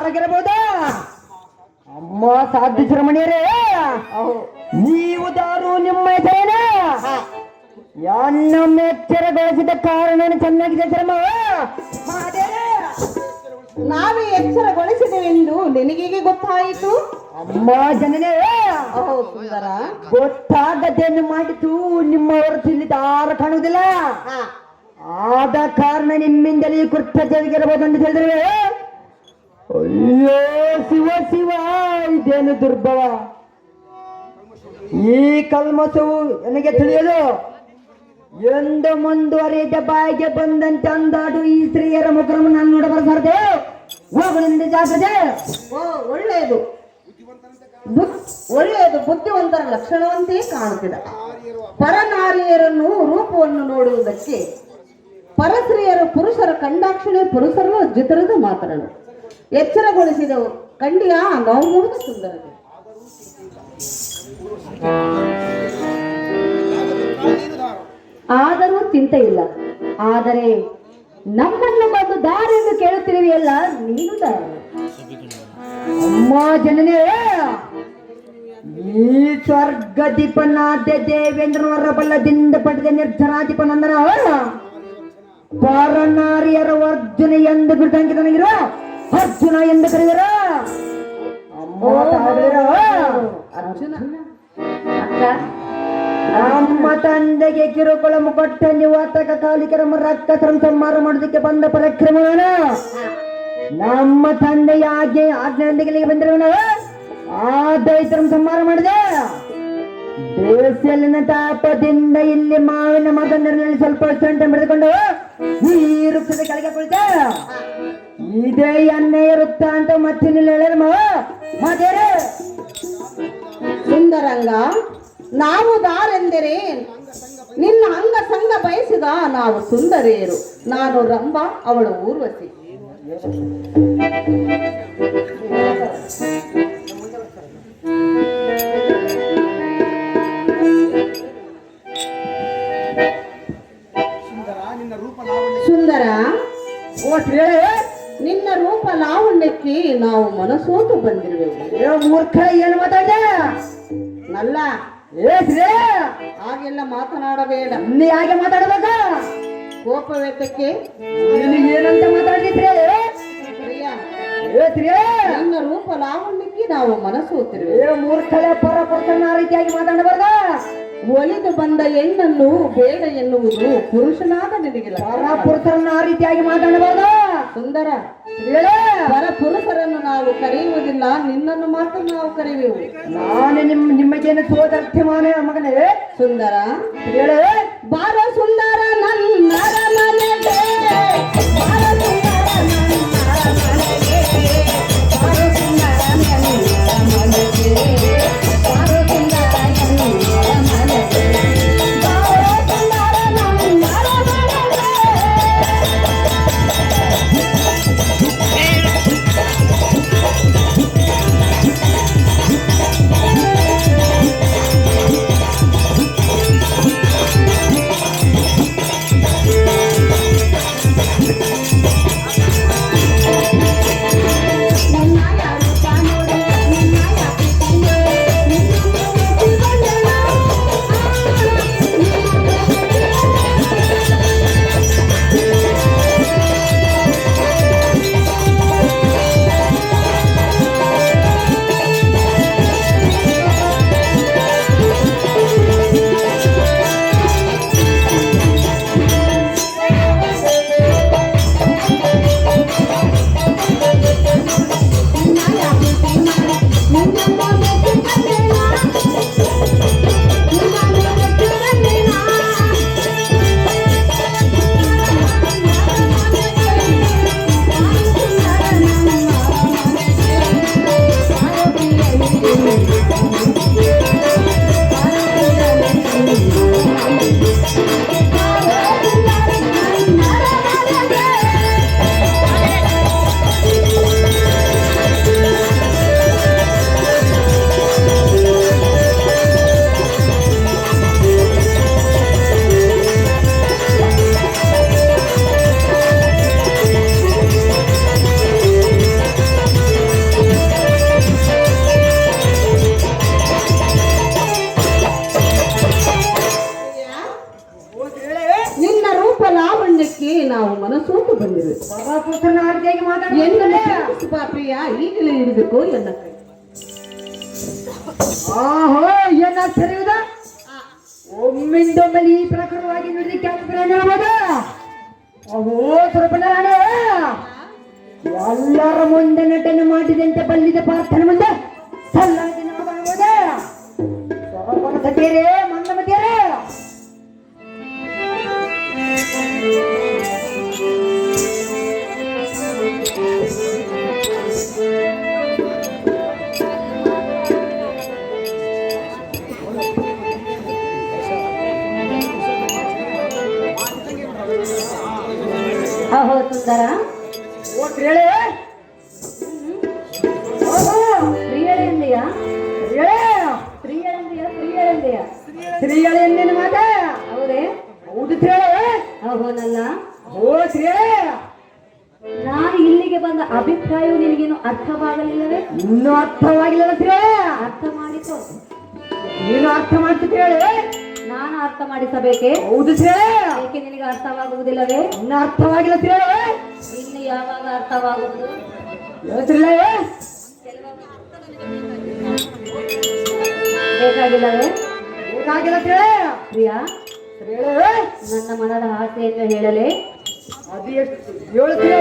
ಯಾರಾಗಿರಬಹುದಾ? ಅಮ್ಮ ಸಾಧ್ಯ ಶಿರೋಮಣಿಯರೇ, ನೀವು ದಾರು ನಿಮ್ಮ ಹೆಸರೇನ ನನ್ನ ಎಚ್ಚರಗೊಳಿಸಿದ ಕಾರಣ ಚೆನ್ನಾಗಿದೆ ಶ್ರಮ. ನಾವೇ ಎಚ್ಚರಗೊಳಿಸಿದೆವೆಂದು ನಿನಗೀಗೆ ಗೊತ್ತಾಯಿತು? ಅಮ್ಮ ಜನನೇ, ಸುಂದರ, ಗೊತ್ತಾಗದೇನು ಮಾಡಿತು ನಿಮ್ಮವರು ತಿಳಿದಾರ ಕಾಣುವುದಿಲ್ಲ. ಆದ ಕಾರಣ ನಿಮ್ಮಿಂದಲೇ ಕೃತ್ಯ ಜರುಗಿರಬಹುದು ಅಂತ ಹೇಳಿದ್ರೆ, ಅಯ್ಯೋ ಶಿವ ಶಿವ, ಇದೇನು ದುರ್ಭವ. ಈ ಕಲ್ಮಸವು ನನಗೆ ತಿಳಿಯಲು ಎಂದು ಮುಂದುವರಿದ ಬಾಯಿಗೆ ಬಂದಂತೆ ಅಂದಾಡು ಈ ಸ್ತ್ರೀಯರ ಮುಖರನ್ನು ನಾನು ನೋಡಬಾರದೆ. ಹೋಗುಳಿಂದ ಜಾಗ್ರತೆ. ಒಳ್ಳೆಯದು ಒಳ್ಳೆಯದು, ಬುದ್ಧಿವಂತರ ಲಕ್ಷಣವಂತೆ ಕಾಣುತ್ತಿದೆ. ಪರನಾರಿಯರನ್ನು ರೂಪವನ್ನು ನೋಡುವುದಕ್ಕೆ ಪರಸ್ತ್ರೀಯರು ಪುರುಷರ ಕಂಡಾಕ್ಷಣೆ ಪುರುಷರನ್ನು ಜಿತರದ ಮಾತರನು ಎಚ್ಚರಗೊಳಿಸಿದವು. ಕಂಡಿಯ ನಾವು ನೋಡಿದ ಸುಂದರತೆ. ಆದರೂ ಚಿಂತೆ ಇಲ್ಲ. ಆದರೆ ನಮ್ಮನ್ನು ಬಂದು ದಾರಿಯನ್ನು ಕೇಳುತ್ತಿರುವೆಯಲ್ಲ, ನೀನು ದಾರಿ. ಅಮ್ಮ ಜನನೇ, ಈ ಸ್ವರ್ಗದೀಪನಾದ್ಯ ದೇವೇಂದ್ರನವರ ಬಲ್ಲದಿಂದ ಪಡೆದ ನಿರ್ಜನಾಧಿಪನಂದನ ಪರನಾರಿಯರ ಅರ್ಜುನ ಎಂದು ಬಿಡ್ದಂಗಿದನಿಗಿರ ಅರ್ಜುನ ಎಂದು ಕರೆದರ. ಅಮ್ಮ ಅರ್ಜುನ ನಮ್ಮ ತಂದೆಗೆ ಕಿರುಕುಳ ಕೊಟ್ಟ ನಿವಾತಕ ಕಾಲಿಕರ ರಕ್ತ ಸಂಹಾರ ಮಾಡೋದಕ್ಕೆ ಬಂದ ಪರಕ್ರಮವೇನ ನಮ್ಮ ತಂದೆಯ ಆಜ್ಞೆಯೊಂದಿಗೆ ಬಂದಿರುವನ ಆ ದೈತರ ಸಂಹಾರ ಮಾಡಿದೆ. ಬೇಸಿಯಲ್ಲಿನ ತಾಪದಿಂದ ಇಲ್ಲಿ ಮಾವಿನ ಮಗನಲ್ಲಿ ಸ್ವಲ್ಪ ಸೊಂಟ ಬೆಳೆದುಕೊಂಡು ಈ ವೃಕ್ಷದ ಕೆಳಗೆ ಕುಳಿತ ಇದೇ ಎಣ್ಣೆಯ ವೃತ್ತ ಅಂತ ಮತ್ತೆ ಹೇಳಿದ ಮಾತೇರೆ. ಸುಂದರಂಗ, ನಾವು ದಾರೆಂದರೆ ನಿನ್ನ ಅಂಗ ಸಂಗ ಬಯಸಿದ ನಾವು ಸುಂದರಿಯರು. ನಾನು ರಂಭ, ಅವಳು ಊರ್ವಶಿ. ಸುಂದರ, ನಿನ್ನ ರೂಪ ಲಾವಣ್ಯಕ್ಕೆ ನಾವು ಮನಸೋತು ಬಂದಿರುವೆವು. ಮೂರ್ಖ ಏನು ಮಾತಾಡಿದೆ? ನಲ್ಲ ಹಾಗೆಲ್ಲ ಮಾತನಾಡಬೇಡ. ನೀ ಹಾಗೆ ಮಾತಾಡಬೇಕ? ಕೋಪವೇತಕ್ಕೆ ಏನಂತ ಮಾತಾಡಿದ್ರೆ? ನಿನ್ನ ರೂಪ ಲಾವಣ್ಯಕ್ಕೆ ನಾವು ಮನಸೋತಿರುವೆ. ಮೂರ್ಖಳೆ ಪರ ಪುರುಷನ ರೀತಿಯಾಗಿ ಮಾತಾಡಬಾರ್ದ. ಒಲಿದು ಬಂದ ಹೆಣ್ಣನ್ನು ಬೇಡ ಎನ್ನುವುದು ಪುರುಷನಾದ ನಿನಗಿಲ್ಲ. ಪರ ಪುರುಷರನ್ನ ಆ ರೀತಿಯಾಗಿ ಮಾತಾಡಬಾರ್ದ. ಸುಂದರ, ಪರ ಪುರುಷರನ್ನು ನಾವು ಕರೆಯುವುದಿಲ್ಲ, ನಿನ್ನನ್ನು ಮಾತ್ರ ನಾವು ಕರೆಯುವೆವು. ನಾನು ನಿಮಗೇನು ಸೋದರ್ಥಮಾನ ಮಗನೇ. ಸುಂದರ, ಹೇಳ ಬಾರ ಸುಂದರ ನನ್ನರ ಮನೆಗೆ, ಬಾರ ಸುಂದರ ನನ್ನರ ಮನೆಗೆ, ಬಾರ ಸುಂದರ ನನ್ನರ ಮನೆಗೆ, ಬಾರ ಸುಂದರ ನನ್ನರ ಮನೆಗೆ, ಬಾರ ಸುಂದರ ನನ್ನರ ಮನೆಗೆ. ಬಂದಿರು ಪರಪುತ್ರನ ಆರ್ತಿಯಾಗಿ ಎಂದು ಮಾತಾಡ್ತಾರೆ. ಬಾ ಪ್ರಿಯ, ಈಗಲೇ ಇರಬೇಕು ಎಲ್ಲ ಕೈ. ಆಹೋ ಏನ ಸರಿಯುದ ಒಮ್ಮಿಂದೊಮ್ಮೆಲೆ ಈ ಪ್ರಕಾರವಾಗಿ ನುಡಿಲಿಕ್ಕೆ ಆಗ್ತದೆ. ಅಹೋ ಸುರಪಣರಾಣೆ, ಎಲ್ಲರ ಮುಂದೆ ನಟನೆ ಮಾಡಿದಂತೆ ಬಲ್ಲಿದ ಪ್ರಾರ್ಥನೆ ಮುಂದೆ ಸಲ್ಲಾಗಿ ಮಾತಾಡಬಹುದೇ? ಸ್ವರಪಣ ಸತಿಯರೇ, ಮಂದಮತಿಯರೇ, ಅಹೋ ಸುಂದರ, ಓ ಹೇಳಿ. ಸ್ತ್ರೀಯಳೆಂದೆಯ ಹೇಳಿ ಸ್ತ್ರೀಯಳೆಂದೆಯ ಸ್ತ್ರೀಯಳೆಂದೆಯ ಶ್ರೀಗಳು ಎಂದಿನ ಮಾತ ಹೌದೇ? ಹೌದು ಹೇಳಿ. ಅಹೋನಲ್ಲ, ಓ ಹೇಳಿ. ನಾನು ಇಲ್ಲಿಗೆ ಬಂದ ಅಭಿಪ್ರಾಯವು ನಿನಗೇನು ಅರ್ಥವಾಗಲಿಲ್ಲವೇ? ಇನ್ನೂ ಅರ್ಥವಾಗಿಲ್ಲ ಹೇಳಿ. ಅರ್ಥ ಮಾಡಿಕೊ. ನೀನು ಅರ್ಥ ಮಾಡ್ತಿದ್ದ ಹೇಳಿ. ನಾನು ಅರ್ಥ ಮಾಡಿಸಬೇಕೆ? ಹೌದು ಹೇಳಿ. ಏಕೆ ನಿನಗೆ ಅರ್ಥವಾಗುವುದಿಲ್ಲವೇ? ಇನ್ನೂ ಅರ್ಥವಾಗಿಲ್ಲ ಹೇಳಿ. ಇನ್ನು ಯಾವಾಗ ಅರ್ಥವಾಗುವುದು? ಹೇಳ್ತಿಲ್ಲ ಬೇಕಾಗಿಲ್ಲವೇ? ಏನಾಗಿಲ್ಲ ಹೇಳಿ. ಪ್ರಿಯಾ, ಹೇಳಿ. ನನ್ನ ಮನದ ಆಸೆಯನ್ನು ಹೇಳಲೇ? ಅದು ಎಷ್ಟು ಹೇಳ್ತೀವಿ.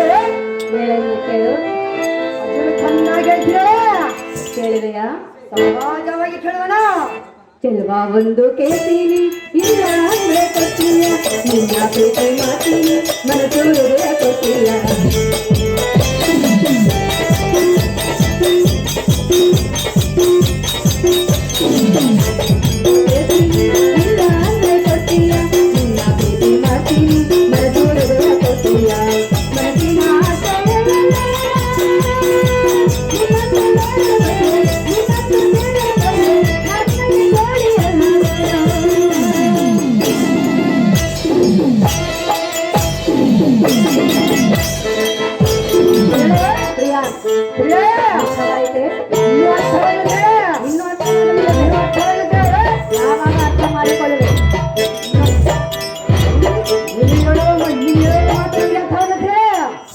ಹೇಳಲು ಕೇಳು. ಅದನ್ನು ಚೆನ್ನಾಗಿ ಹೇಳ್ತೀವಿ. ಕೇಳಿದೆಯಾ? ಸಹಜವಾಗಿ ಕೇಳೋಣ. ಚೆಲುವ ಒಂದು ಕೇಳ್ತೀನಿ, ಇಲ್ಲ ಅಂದ್ರೆ ಕೊಡ್ತೀಯ, ನಿನ್ನ ಪ್ರೀತಿ ಮಾಡ್ತೀನಿ, ಮನಸ್ಸು ಹೃದಯ ಕೊಡ್ತೀಯ. ಇಲ್ಲ ಅಂದ್ರೆ ಕೊಡ್ತೀಯ, ನಿನ್ನ ಪ್ರೀತಿ ಮಾಡ್ತೀನಿ, ಮನಸ್ಸು ಹೃದಯ ಕೊಡ್ತೀಯ. ಮನಸ್ಸಿನ ಆಸೆಯಲ್ಲ, ಪ್ರಿಯಾ, ಹೇಳಿ. ಅರ್ಥವಾಯಿತೆ? ಇನ್ನೂ ಅರ್ಥವಾಗಿಲ್ಲ ಹೇಳಿ. ಇನ್ನೂ ಅರ್ಥವಾಗಿಲ್ಲ? ಯಾವಾಗ ಅರ್ಥ ಮಾಡಿಕೊಳ್ಳುವೆ?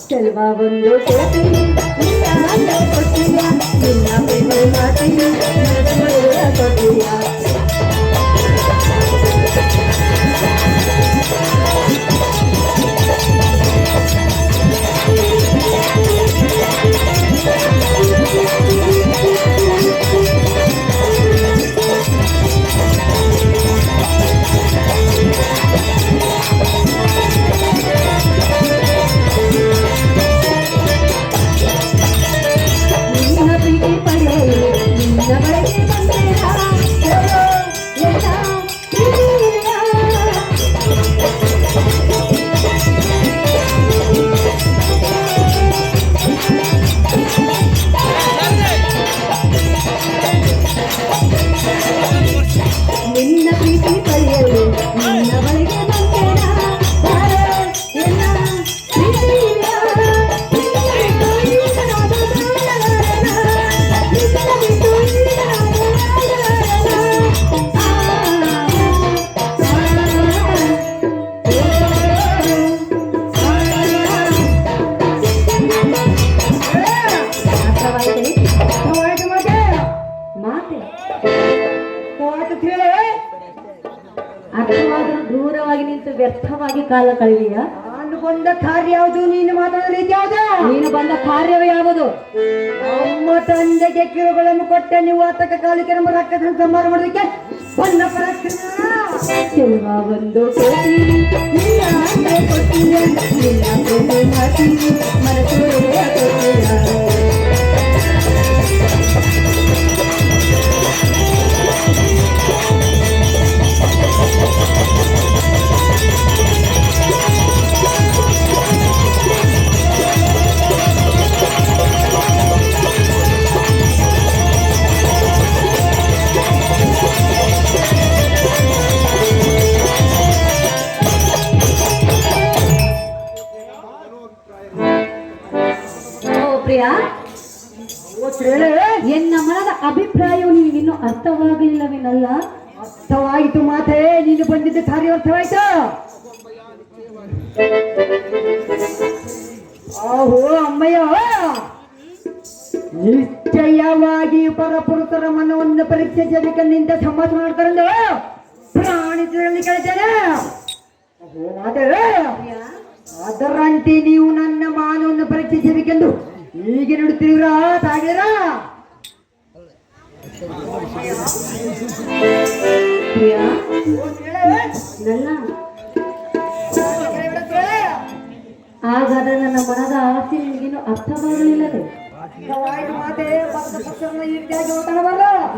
ಚೆಲುವ ಒಂದು ಕೇಳ್ತೀನಿ, ಇಲ್ಲ ಅಂದ್ರೆ ಕೊಡ್ತೀಯ, ನಿನ್ನ ಪ್ರೀತಿ ಮಾಡ್ತೀನಿ, ಮನಸ್ಸು ಹೃದಯ ಕೊಡ್ತೀಯ. ನಿನ್ನ ಪ್ರೀತಿ ಪಡೆಯಲು ನಿನ್ನ ಬಳಿಗೆ ಬಂದೆಯ, ಹೇಳೋ ಎಲ್ಲ ಪ್ರೀತಿಯ. ನಿನ್ನ ಪ್ರೀತಿ ಪಡೆಯಲು ನಿನ್ನ ಬಳಿಗೆ ಬಂದೆಯ, ಹೇಳೋ ಎಲ್ಲ ಪ್ರೀತಿಯ. ಮಾತೆ ಅರ್ಥವಾದರೂ ದೂರವಾಗಿ ನಿಂತು ವ್ಯರ್ಥವಾಗಿ ಕಾಲ ಕಳೆದೀಯಾ? ನಾನು ಬಂದ ಕಾರ್ಯ ಯಾವುದು, ನೀನು ಮಾತಾಡೋ ರೀತಿ ಯಾವುದು? ನೀನು ಬಂದ ಕಾರ್ಯವೇ ಯಾವುದು? ನಮ್ಮ ತಂದೆಗೆ ಕಿರುಗಳನ್ನು ಕೊಟ್ಟ ನೀವು ಆತಕ ಕಾಲಿಕೆ ನಮ್ಮ ರಕ್ತ ಸಂಹಾರ ಮಾಡೋದಕ್ಕೆ ಬಣ್ಣ ಪರಾಕ್ರಮ. ಚೆಲುವ ಒಂದು ಕೇಳ್ತೀನಿ, ಇಲ್ಲ ಅಂದ್ರೆ ಕೊಡ್ತೀಯ, ನಿನ್ನ ಪ್ರೀತಿ ಮಾಡ್ತೀನಿ, ಮನಸ್ಸು ಹೃದಯ ಕೊಡ್ತೀಯ. ಪ್ರಿಯಾ, ಹೇಳಿ. ಎನ್ನ ಮನದ ಅಭಿಪ್ರಾಯವು ನಿನಗಿನ್ನೂ ಅರ್ಥವಾಗಲಿಲ್ಲವೇನಲ್ಲ? ಅರ್ಥವಾಯಿತು ಮಾತೆ, ನೀನು ಬಂದಿದ್ದ ಕಾರ್ಯ ಅರ್ಥವಾಯ್ತು. ಆಹೋ ಅಮ್ಮಯ್ಯ, ನಿಶ್ಚಯವಾಗಿ ಪರಪುರುಷರ ಮನವನ್ನು ಪರೀಕ್ಷಿಸಬೇಕೆಂದ ಸಮಾಸ ಮಾಡ್ತಾರಂದ ಪ್ರಾಣಿಗಳಲ್ಲಿ ಕಳಿತೇನೆ. ಅದರಂತೆ ನೀವು ನನ್ನ ಮಾನವನ್ನು ಪರೀಕ್ಷಿಸಬೇಕೆಂದು ಹೀಗೆ ನೋಡುತ್ತೀರಾ ತಾಗಿರ? ಪ್ರಿಯ, ನನ್ನ ಹಾಗಾದ್ರೆ ನನ್ನ ಮನದ ಆಸೆ ನಿನಗೇನು ಅರ್ಥವಾಗಲಿಲ್ಲವೇ?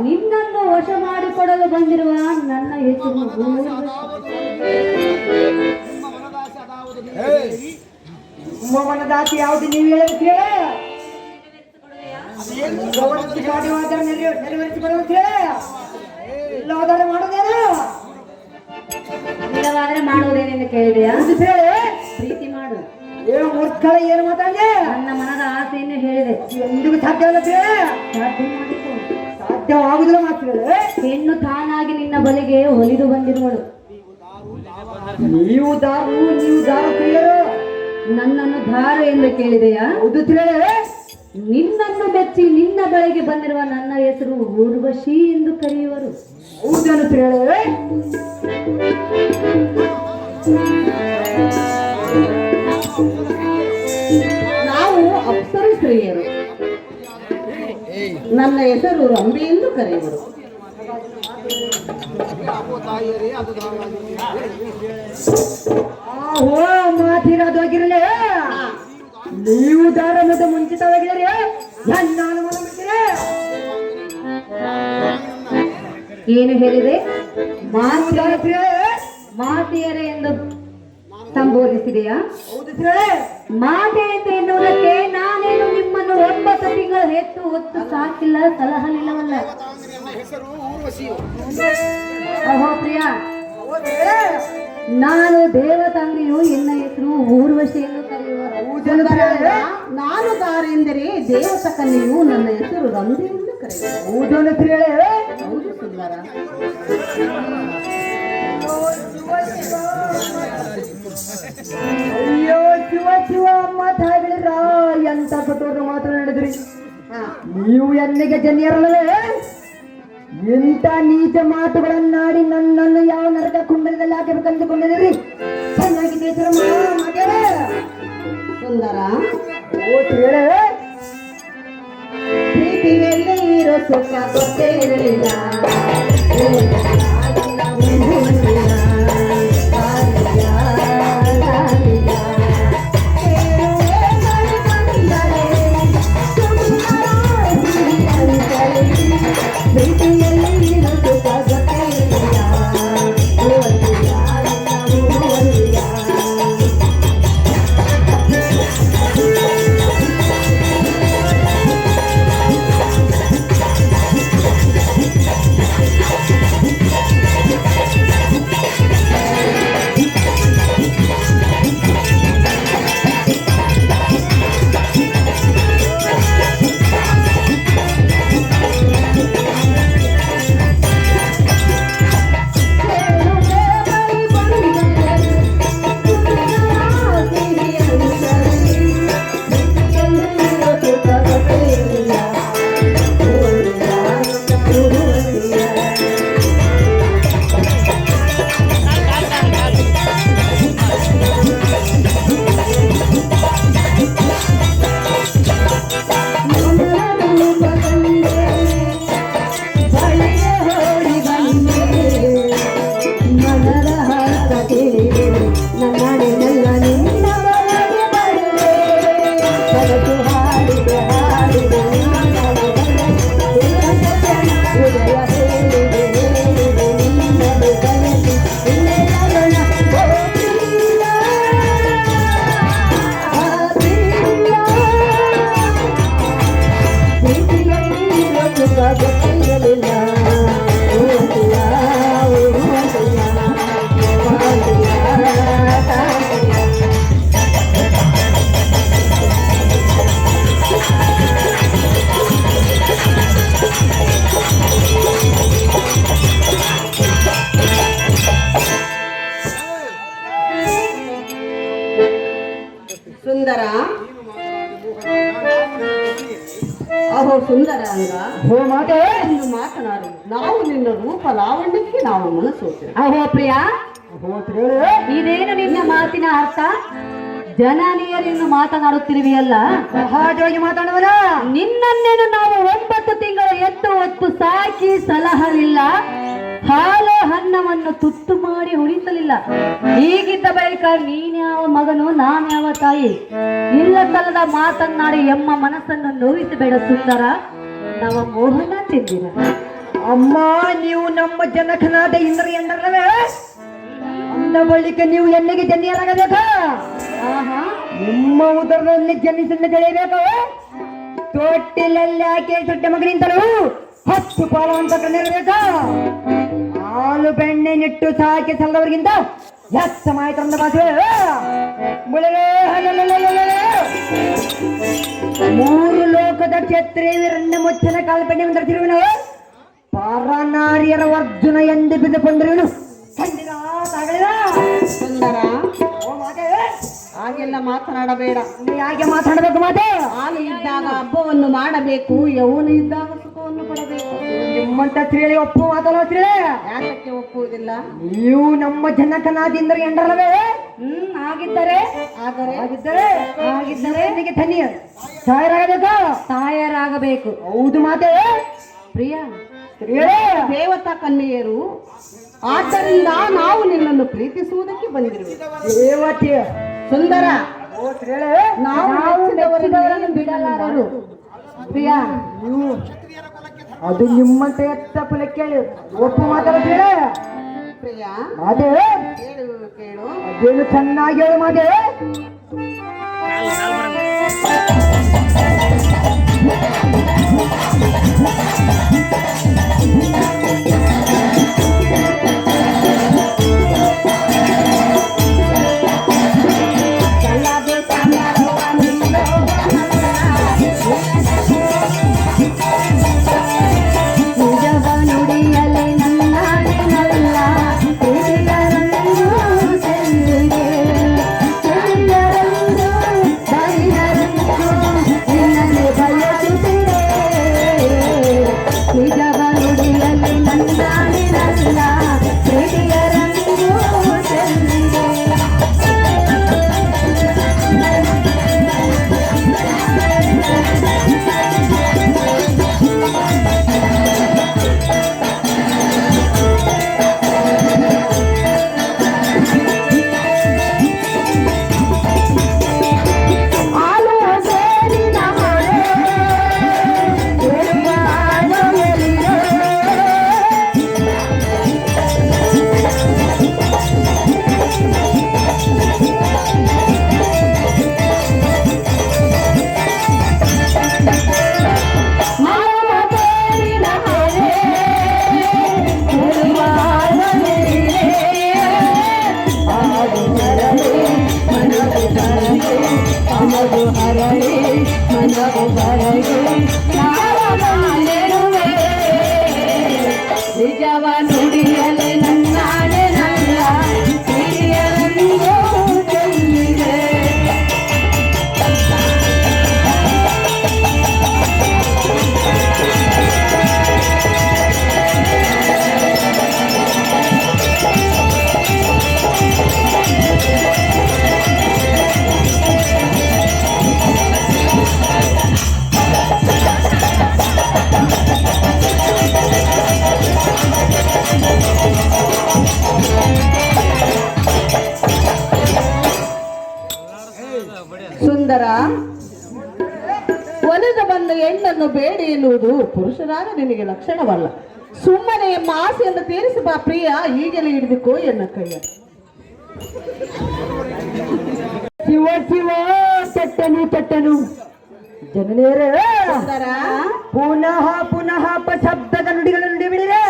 ನಿನ್ನನ್ನು ವಶ ಮಾಡಿಕೊಡಲು ಬಂದಿರುವ ನನ್ನ ಹೆಸರು ನಿಮ್ಮ ಮನದಾಸೆ ಯಾವುದು ನೀವು ಹೇಳಕ್ಕೆ? ಇಲ್ಲವಾದರೆ ಮಾಡೋದೇನು? ಇಲ್ಲವಾದ್ರೆ ಮಾಡುವುದೇನೆಂದು ಕೇಳಿದೆಯಾ? ಪ್ರೀತಿ ಮಾಡು. ಏನು ಮೂರ್ಖಳ ಏನು ಮಾತಾಡಿದೆ? ನನ್ನ ಮನದ ಆಸೆಯನ್ನು ಹೇಳಿದೆ. ಎಂದಿಗೂ ಸಾಧ್ಯವಲ್ಲ. ಸಾಧ್ಯ ಮಾಡಿಕೊ. ಸಾಧ್ಯವಾಗುದಿಲ್ಲ ಮಾತ್ರ. ಹೆಣ್ಣು ತಾನಾಗಿ ನಿನ್ನ ಬಳಿಗೆ ಒಲಿದು ಬಂದಿರುವಳು. ನೀವು ದಾರು ಪ್ರಿಯರು. ನನ್ನನ್ನು ದಾರು ಎಂದು ಕೇಳಿದೆಯಾ? ಹೌದು ತಿಳಿಯೇ. ನಿನ್ನನ್ನು ಮೆಚ್ಚಿ ನಿನ್ನ ಬಳಿಗೆ ಬಂದಿರುವ ನನ್ನ ಹೆಸರು ಊರ್ವಶಿ ಎಂದು ಕರೆಯುವರು. ಹೌದನ್ನು ತಿಳಿಯೇ. ನಾವು ಅಪ್ಸರು ಸ್ತ್ರೀಯರು. ನನ್ನ ಹೆಸರು ರಂಬೆ ಎಂದು ಕರೆಯುವರು. ಆಹೋ ಮಾತಿರೋದಾಗಿರಲೇ. ನೀವು ದಾರಮದ ಮುಂಚಿತವಾಗಿದ್ದೀರಿ. ನಾನು ಮಾಡ್ತೀರಿ. ಏನು ಹೇಳಿದೆ? ಮಾತಿರ ಮಾತೆಯರೇ ಎಂದು ಸಂಬೋಧಿಸಿದೆಯಾ? ಹೌದು ತಿಳಿಯೇ. ಮಾತೆ ಅಂತ ಎನ್ನುವುದಕ್ಕೆ ನಾನೇನು ನಿಮ್ಮನ್ನು 9 ತಿಂಗಳು ಹೆತ್ತು ಹೊತ್ತು ಸಾಕಿಲ್ಲ, ಸಲಹಲಿಲ್ಲವಲ್ಲ. ಅಹೋ ಪ್ರಿಯ, ನಾನು ದೇವತಂಗಿಯು, ಎನ್ನ ಹೆಸರು ಊರ್ವಶಿ ಎಂದು ಕರೆಯುವ. ನಾನು ದಾರೆಂದರೆ ದೇವತ ಕನ್ಯೆಯು, ನನ್ನ ಹೆಸರು ರಂಬೆ ಎಂದು ಕರೆಯುವರು. ಹೌದನ್ನು ತಿಳಿಯೇ. ಹೌದು ಸುಂದರ. ಅಯ್ಯೋ ಶಿವ ಮಾತಾಡಿರ, ಎಂತ ಕಠೋರ ಮಾತ್ರ ನಡೆದ್ರಿ. ನೀವು ಎನ್ನಿಗೆ ಜನಿಯರಲ್ಲವೇ? ಇಂಥ ನೀಚ ಮಾತುಗಳನ್ನಾಡಿ ನನ್ನನ್ನು ಯಾವ ನರಕ ಕುಂಡಲದಲ್ಲಿ ಹಾಕಬೇಕಂದುಕೊಂಡಿದ್ದೀರಿ? ಚೆನ್ನಾಗಿದೆ ಸುಂದರ. ಓ ಹೇಳೇ. ಪ್ರೀತಿಯಲ್ಲಿ ಇರೋ ಸುಖ ಗೊತ್ತೇ ಇರಲಿಲ್ಲ. ಅಹೋ ಸುಂದರ ಅಂಗ ಹೋ ಮಾತೆ ಎಂದು ಮಾತನಾಡು. ನಾವು ನಿನ್ನ ರೂಪ ಲಾವಣ್ಯಕ್ಕೆ ನಾವು ಮನಸೋತೇವೆ. ಅಹೋ ಪ್ರಿಯ, ಹೋ ಹೇಳು. ಇದೇನು ನಿನ್ನ ಮಾತಿನ ಅರ್ಥ? ಜನನೀಯರಿಂದ ಮಾತನಾಡುತ್ತಿರುವೆಯಲ್ಲ, ಸಹಜವಾಗಿ ಮಾತಾಡುವನ. ನಿನ್ನನ್ನೇನು ನಾವು 9 ತಿಂಗಳು ಎತ್ತು ಹೊತ್ತು ಸಾಕಿ ಸಲಹಲಿಲ್ಲ, ಹಾಲು ಅನ್ನವನ್ನು ತುತ್ತು ಮಾಡಿ ಉಳಿಸಲಿಲ್ಲ. ಹೀಗಿದ್ದ ಬಳಿಕ ನೀನ್ಯಾವ ಮಗನು, ನಾನ್ಯಾವ ತಾಯಿ? ಇಲ್ಲ ಸಲ್ಲದ ಮಾತನ್ನಾಡಿ ಎಮ್ಮ ಮನಸ್ಸನ್ನು ನೋಯಿಸಬೇಡ ಸುಂದರ. ನವ ಮೋಹನ ತಿಂದಿರ. ಅಮ್ಮ, ನೀವು ನಮ್ಮ ಜನಕನಾದ ಇಂದ್ರ ಎಂದರವೇ. ಅಂದ ಬಳಿಕ ನೀವು ಎಣ್ಣೆಗೆ ಜನಿಯರಾಗಬೇಕ. ಆಹಾ, ನಿಮ್ಮ ಉದರದಲ್ಲಿ ಜನಿಸನ್ನು ಬೆಳೆಯಬೇಕು. ತೊಟ್ಟಿಲಲ್ಲಿ ಆಕೆ ಸೊಟ್ಟೆ ಮಗನಿಂದಲೂ 10 ಪಾಲು ಅಂತ ಕಣ್ಣಿರಬೇಕ. ಹಾಲು ಬೆಣ್ಣೆ ನಿಟ್ಟು ಸಾಕಿ ಸಲ್ಲದವರಿಗಿಂತ ಎತ್ತ ಮಾಹಿತಿ ಭಾಷೆ ಮೂರು ಲೋಕದ ಕ್ಷತ್ರಿಯ ವೀರಣ್ಣ ಮುಚ್ಚನ ಕಾಲ್ಪನೆ ತಿರುವಿನ ಪರನಾರಿಯರ ಅರ್ಜುನ ಎಂದು ಬಿದ್ದುಕೊಂಡಿರುವನು. ಸುಂದರ, ಹಾಗೆಲ್ಲ ಮಾತನಾಡಬೇಡ. ಯಾಕೆ ಮಾತಾಡಬೇಕು ಮಾತೆ? ಹಾಲು ಇದ್ದಾಗ ಹಬ್ಬವನ್ನು ಮಾಡಬೇಕು, ಯೌವನ ಇದ್ದಾಗ ಸುಖವನ್ನು ಪಡಬೇಕು. ನಿಮ್ಮಂತ ಸ್ತ್ರೀಳಿ ಒಪ್ಪು ಮಾತಲ್ಲ ಸ್ತ್ರೀಳೆ. ಯಾತಕ್ಕೆ ಒಪ್ಪುವುದಿಲ್ಲ? ನೀವು ನಮ್ಮ ಜನಕನಾದಿಂದ ಎಂಡರಲ್ಲವೇ? ಆಗಿದ್ದರೆ ಆಗಿದ್ದರೆ ನಿನಗೆ ತನ್ನಿ ತಾಯರಾಗಬೇಕು. ಹೌದು ಮಾತೆ ಪ್ರಿಯ. ಸ್ತ್ರೀಳೆ, ದೇವತಾ ಕನ್ಯೆಯರು, ಆದ್ದರಿಂದ ನಾವು ನಿನ್ನನ್ನು ಪ್ರೀತಿಸುವುದಕ್ಕೆ ಬಂದಿರುವೆ. ದೇವತೆ ಸುಂದರ, ಓ ಸ್ತ್ರೀಳೆ, ನಾವು ಮೆಚ್ಚಿದವರನ್ನು ಬಿಡಲಾರರು. ಪ್ರಿಯ, ನೀವು ಅದು ನಿಮ್ಮಂತ ಎತ್ತ ಕುಲಕ್ಕೆ ಒಪ್ಪು ಮಾತಾಡ್ತೀಳೆ. ಪ್ರಿಯ, ಅದೇ ಕೇಳು. ಅದೇನು ಚೆನ್ನಾಗಿ ಹೇಳು ಮಾತೆ. ನಿಜವ ನುಡಿಯಲೆ ನನ್ನಾಡೆ ನನ್ನ ಹಿರಿಯರನ್ನು ಚೆಲ್ಲಿದೆ. ಸುಂದರ, ಒಲಿದು ಬಂದ ಹೆಣ್ಣನ್ನು ಬೇಡಿ ಎನ್ನುವುದು ಪುರುಷರಾಗ ನಿನಗೆ ಲಕ್ಷಣವಲ್ಲ. ಸುಮ್ಮನೆ ಎಂಬ ಆಸೆಯನ್ನು ತೀರಿಸಿ ಬಾ ಪ್ರಿಯ. ಈಗಲೇ ಹಿಡಿದುಕೋ ಎನ್ನ ಕೈಯ. ಶಿವ ಶಿವ ಚಟ್ಟನು ಚಟ್ಟನು ಜನನೇರೇ. ಸುಂದರ, ಪುನಃ ಪುನಃ ಅಪಶಬ್ದದ ನುಡಿಗಳನ್ನು ನುಡಿಬಿಡಿರೆ.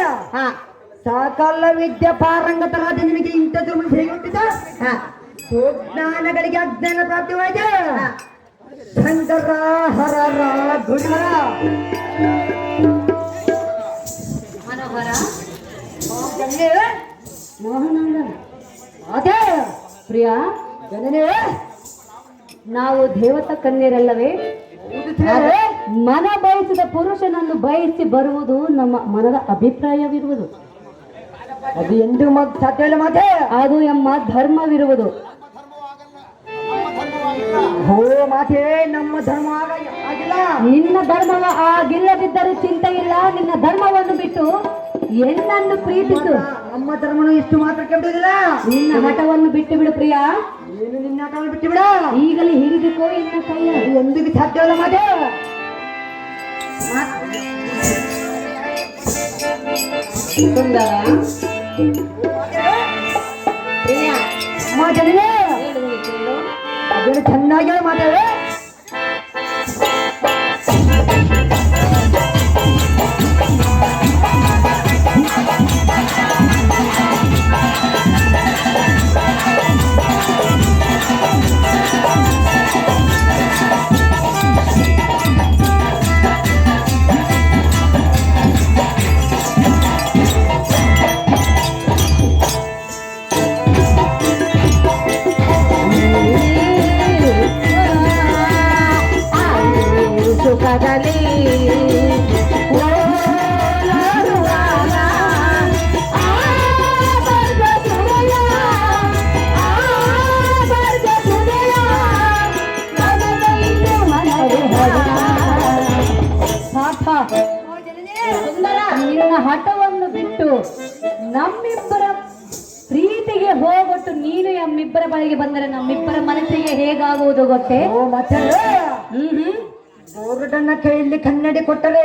ಸಕಲ ವಿದ್ಯೆ ಪಾರಂಗತರಾದ ನಿನಗೆ ಇಂಥದ್ದು ಹೇಗುತ್ತಿದ್ದ ಸುಜ್ಞಾನಗಳಿಗೆ ಅಜ್ಞಾನ ಪ್ರಾಪ್ತಿವಾದ ಶಂಕರ ಹರರ ಗುಣರ ಮನೋಹರ, ಮೋಹನಾಂಗ ಅದೇ ಪ್ರಿಯ, ಜನನೇ ನಾವು ದೇವತಾ ಕನ್ಯರಲ್ಲವೇ? ಮನ ಬಯಸಿದ ಪುರುಷನನ್ನು ಬಯಸಿ ಬರುವುದು ನಮ್ಮ ಮನದ ಅಭಿಪ್ರಾಯವಿರುವುದು. ಅದು ಎಂದು ಸಾಧ್ಯ ಇಲ್ಲ ಮಾತೆ. ಅದು ಎಂಬ ಧರ್ಮವಿರುವುದು. ಓ ಮಾತೆ, ನಮ್ಮ ಧರ್ಮ ಆಗಿಲ್ಲ. ನಿನ್ನ ಧರ್ಮವ ಆಗಿಲ್ಲದಿದ್ದರೂ ಚಿಂತೆ ಇಲ್ಲ. ನಿನ್ನ ಧರ್ಮವನ್ನು ಬಿಟ್ಟು ಎನ್ನನ್ನು ಪ್ರೀತಿಸು. ನಮ್ಮ ಧರ್ಮನು ಇಷ್ಟು ಮಾತ್ರ ಕೆಡುವುದಿಲ್ಲ. ನಿನ್ನ ಹಠವನ್ನು ಬಿಟ್ಟು ಬಿಡು ಪ್ರಿಯ. ಏನು ನಿನ್ನ ಹಠವನ್ನು ಬಿಟ್ಟು ಬಿಡ. ಈಗಲೇ ಹಿಡಿದುಕೋ ಎನ್ನ ಕೈಯ. ಅದು ಎಂದಿಗೂ ಸಾಧ್ಯ ಇಲ್ಲ ಮಾತೆ. ಸುಂದರ ಪ್ರಿಯ, ಮಾತಾಡಿದೆ ಹೇಳುವುದು ಕೇಳು. ಅದೇನು ಚೆನ್ನಾಗಿ ಮಾತಾಡಿ. ನಿನ್ನ ಹಠವನ್ನು ಬಿಟ್ಟು ನಮ್ಮಿಬ್ಬರ ಪ್ರೀತಿಗೆ ಹೋಗೊಟ್ಟು ನೀನು ನಮ್ಮಿಬ್ಬರ ಬಳಿಗೆ ಬಂದರೆ ನಮ್ಮಿಬ್ಬರ ಮನಸ್ಸಿಗೆ ಹೇಗಾಗುವುದು ಗೊತ್ತೇ? ಓ ಮತ್ತೆ ಬೋರ್ಡನ್ನ ಕೈಯಲ್ಲಿ ಕನ್ನಡಿ ಕೊಟ್ಟರೆ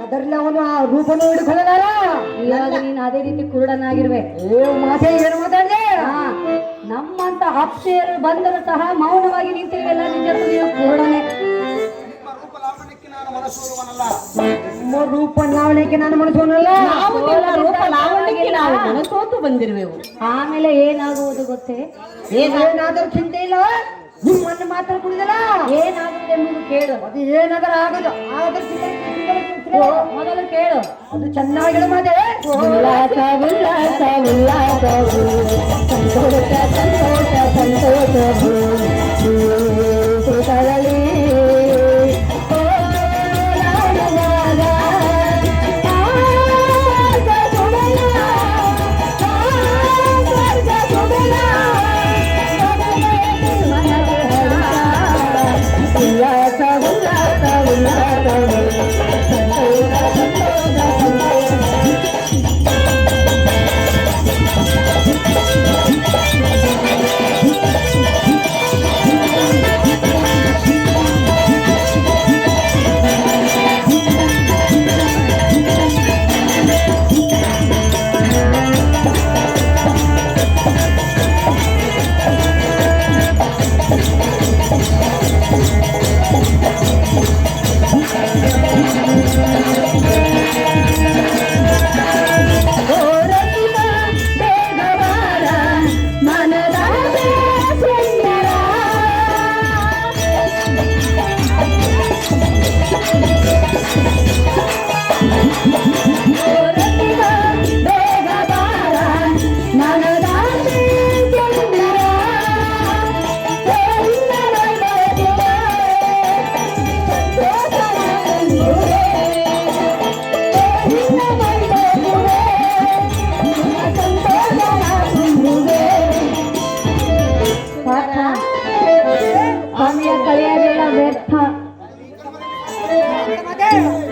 ಅದರಲ್ಲಿ ಅವನು ಆ ರೂಪನು ಹಿಡ್ಕೊಳ್ಳಲಾರ. ಇವಾಗ ನೀನು ಅದೇ ರೀತಿ ಕುರುಡನಾಗಿರುವೆ. ಏ ಮಾತೆ, ಏನು ಮಾತಾಡಿದೆ? ನಮ್ಮಂತ ಅಪ್ಸೆಯರು ಬಂದರೂ ಸಹ ಮೌನವಾಗಿ ನಿಂತಿರುವೆಲ್ಲ. ನಿಜಕ್ಕೂ ನೀನು ಕುರುಡನೆ. ನಿಮ್ಮ ರೂಪ ಲಾವಣ್ಯಕ್ಕೆ ನಾನು ಮನಸ್ಸೋನಲ್ಲ. ನಾವು ನಿನ್ನ ರೂಪ ಲಾವಣ್ಯಕ್ಕೆ ನಾವು ಮನಸೋತು ಬಂದಿರುವೆವು. ಆಮೇಲೆ ಏನಾಗುವುದು ಗೊತ್ತೇ? ಏನಾದರೂ ಚಿಂತೆ ಇಲ್ಲ. ನಿಮ್ಮನ್ನು ಮಾತ್ರ ಕುಡಿದಲ್ಲ. ಏನಾಗುವುದು ಎಂಬುದು ಕೇಳು. ಅದು ಏನಾದರೂ ಆಗೋದು. ಆದರೂ ಮೊದಲು ಕೇಳು. ಅದು ಚೆನ್ನಾಗಿರೋ ಮಾತೆ. ಉಲ್ಲಾಸ ಉಲ್ಲಾಸ ಉಲ್ಲಾಸ ಸಂತೋಷ ಸಂತೋಷ ಸಂತೋಷ ಸುಖದಲ್ಲಿ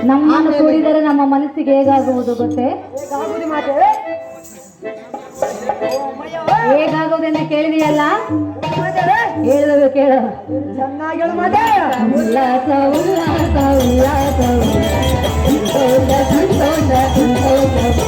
ನಮ್ಮನ್ನು ಕೂಡಿದರೆ ನಮ್ಮ ಮನಸ್ಸಿಗೆ ಹೇಗಾಗುವುದು ಗೊತ್ತೇ? ಹೇಗಾಗುವುದೆಂದು ಕೇಳಿದೆಯಲ್ಲ, ಹೇಳಿದವು ಕೇಳು. ಚೆನ್ನಾಗಿ ಮಾತೆ. ಉಲ್ಲಾಸ ಉಲ್ಲಾಸ ಉಲ್ಲಾಸ ಸಂತೋಷ ಸಂತೋಷ ಸಂತೋಷ.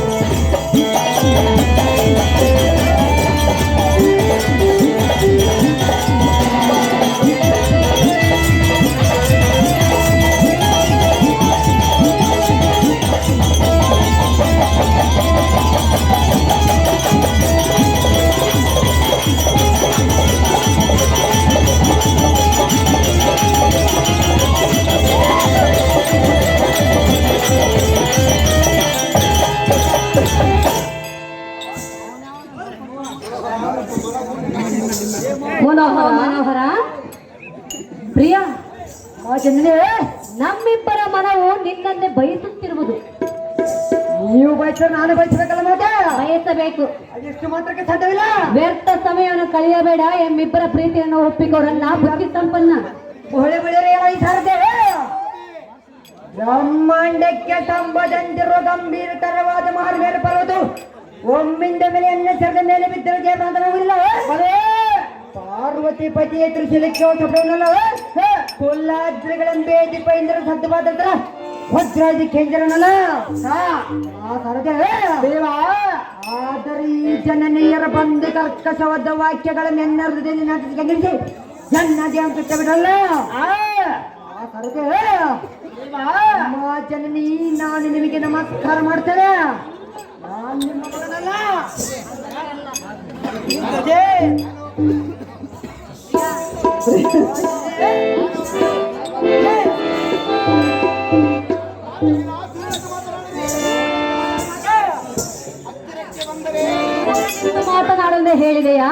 ಮನೋಹರ ಪ್ರಿಯ, ಜನರೇ, ನಮ್ಮ ನಮ್ಮಿಬ್ಬರ ಮನವು ನಿನ್ನನ್ನೇ ಬಯಸುತ್ತಿರುವುದು. ನೀವು ಬಯಸಿದ್ರೆ ನಾನು ಬಯಸಬೇಕಲ್ಲ ಮತ್ತೆ ಬಯಸಬೇಕು. ಅದೆಷ್ಟು ಮಾತ್ರಕ್ಕೆ ಸಾಧ್ಯವಿಲ್ಲ. ವ್ಯರ್ಥ ಸಮಯವನ್ನು ಕಳೆಯಬೇಡ. ಎಮ್ಮಿಬ್ಬರ ಪ್ರೀತಿಯನ್ನು ಒಪ್ಪಿಕೊಡಲ್ಲ. ಬುದ್ಧಿ ಸಂಪನ್ನ. ಹೊಳೆ ಬಿಡರೆ ಸಾರದೇವೆ ಬ್ರಹ್ಮಾಂಡಕ್ಕೆ ಸಂಬಂಧಿಸಿರುವ ಗಂಭೀರತರವಾದ ಮಾರ್ಗದ ಪರ್ವತ ಒಮ್ಮಿಂದ ಮೇಲೆ ಎನ್ನ ಮೇಲೆ ಬಿದ್ದರೆ ಜಯಪ್ರಾಂತನವಿಲ್ಲ. ಪಾರ್ವತಿ ಪತಿಯ ತ್ರಿಶೂಲಕ್ಕೆ ಸಪಡವಲ್ಲ. ಕೊಲ್ಲಾದ್ರಿಗಳೆಂಬೇ ದೀಪೇಂದ್ರ ಸದ್ದುವಾದ ವಜ್ರಾದಿ ಕೇಂದ್ರನಲ್ಲ. ಆದರೆ ಈ ಜನನೀಯರ ಬಂದು ಕರ್ಕಶವಾದ ವಾಕ್ಯಗಳನ್ನು ಎನ್ನ ಹೃದಯದಲ್ಲಿ ನಾಟಿಸಿ ಜನ್ನದಿ ಅಂತ ಬಿಡಲ್ಲ. ಜನನಿ ನಾನು ನಿಮಗೆ ನಮಸ್ಕಾರ ಮಾಡ್ತೇನೆ. ನಾನು ನಿಮ್ಮ ಮಗನಲ್ಲ. ಮಾತನಾಡದೆ ಹೇಳಿದೆಯಾ?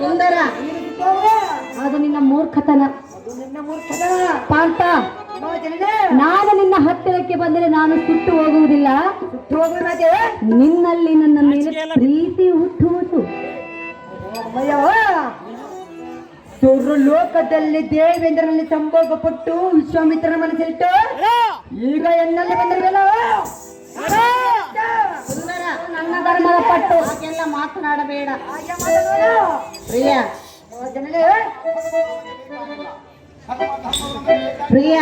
ಸುಂದರ, ಅದು ನಿನ್ನ ಮೂರ್ಖತನ. ಪಾರ್ಥ, ನಾನು ನಿನ್ನ ಹತ್ತಿರಕ್ಕೆ ಬಂದರೆ ನಾನು ಸುಟ್ಟು ಹೋಗುವುದಿಲ್ಲ. ನಿನ್ನಲ್ಲಿ ನನ್ನ ಮೇಲೆ ಪ್ರೀತಿ ಹುಟ್ಟುವುದು. ಲೋಕದಲ್ಲಿ ದೇವೇಂದ್ರನಲ್ಲಿ ಸಂಭೋಗ ಪಟ್ಟು ವಿಶ್ವಾಮಿತ್ರನ ಮನಸ್ಸಿಟ್ಟು ಈಗ ಎನ್ನಲ್ಲಿ ಬಂದಿರಲ್ಲ. ಸುಂದರ, ನನ್ನ ಧರ್ಮದ ಪಟ್ಟು ಹಾಗೆಲ್ಲ ಮಾತನಾಡಬೇಡ. ಪ್ರಿಯ, ಪ್ರಿಯ,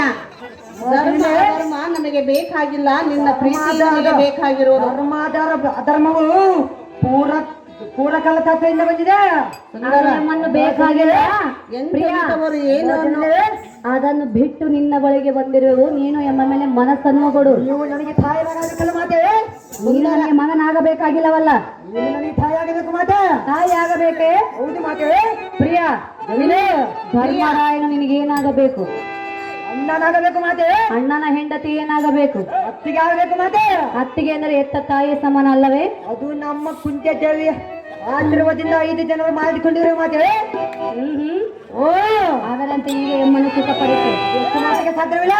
ಧರ್ಮ ನಮಗೆ ಬೇಕಾಗಿಲ್ಲ. ನಿನ್ನ ಪ್ರೀತಿ ನಮಗೆ ಬೇಕಾಗಿರೋದು. ಅಧರ್ಮವು ಪೂರಕಾಲ ತತ್ವದಿಂದ ಬಂದಿದೆ. ನಮ್ಮನ್ನು ಬೇಕಾಗಿಲ್ಲ. ಎಂಥವರು ಏನು ಅದನ್ನು ಬಿಟ್ಟು ನಿನ್ನ ಬಳಿಗೆ ಬಂದಿರುವುದು. ನೀನು ಎಂಬ ಮೇಲೆ ಮನಸ್ಸನ್ನು ಕೊಡು. ನೀವು ನನಗೆ ತಾಯಿಯಾಗಬೇಕಲ್ಲ ಮಾತೆ. ನೀನು ನನಗೆ ಮಗನಾಗಬೇಕಾಗಿಲ್ಲವಲ್ಲ. ನೀನು ನನಗೆ ತಾಯಿ ಆಗಬೇಕು ಮಾತೆ. ತಾಯಿ ಆಗಬೇಕೆ? ಹೌದು ಮಾತೆ. ಪ್ರಿಯ, ಧರ್ಮರಾಯನು ನಿನಗೇನಾಗಬೇಕು? ಅಣ್ಣನಾಗಬೇಕು ಮಾತೆ. ಅಣ್ಣನ ಹೆಂಡತಿ ಏನಾಗಬೇಕು? ಅತ್ತಿಗೆ ಆಗಬೇಕು ಮಾತೆ. ಅತ್ತಿಗೆ ಅಂದರೆ ಎತ್ತ ತಾಯಿಯ ಸಮಾನ ಅಲ್ಲವೇ? ಅದು ನಮ್ಮ ಕುಂತ್ಯ ದೇವಿಯ ಆಶೀರ್ವಾದದಿಂದ 5 ಜನರು ಮಾಡಿಕೊಂಡಿರೋ ಮಾತೆ. ಓ, ಅದರಂತೆ ಈಗ ಎಮ್ಮನ್ನು ಸುಖಪಡಿಸಿ. ಎಷ್ಟು ಮಾತಿಗೆ ಸಾಧ್ಯವಿಲ್ಲ.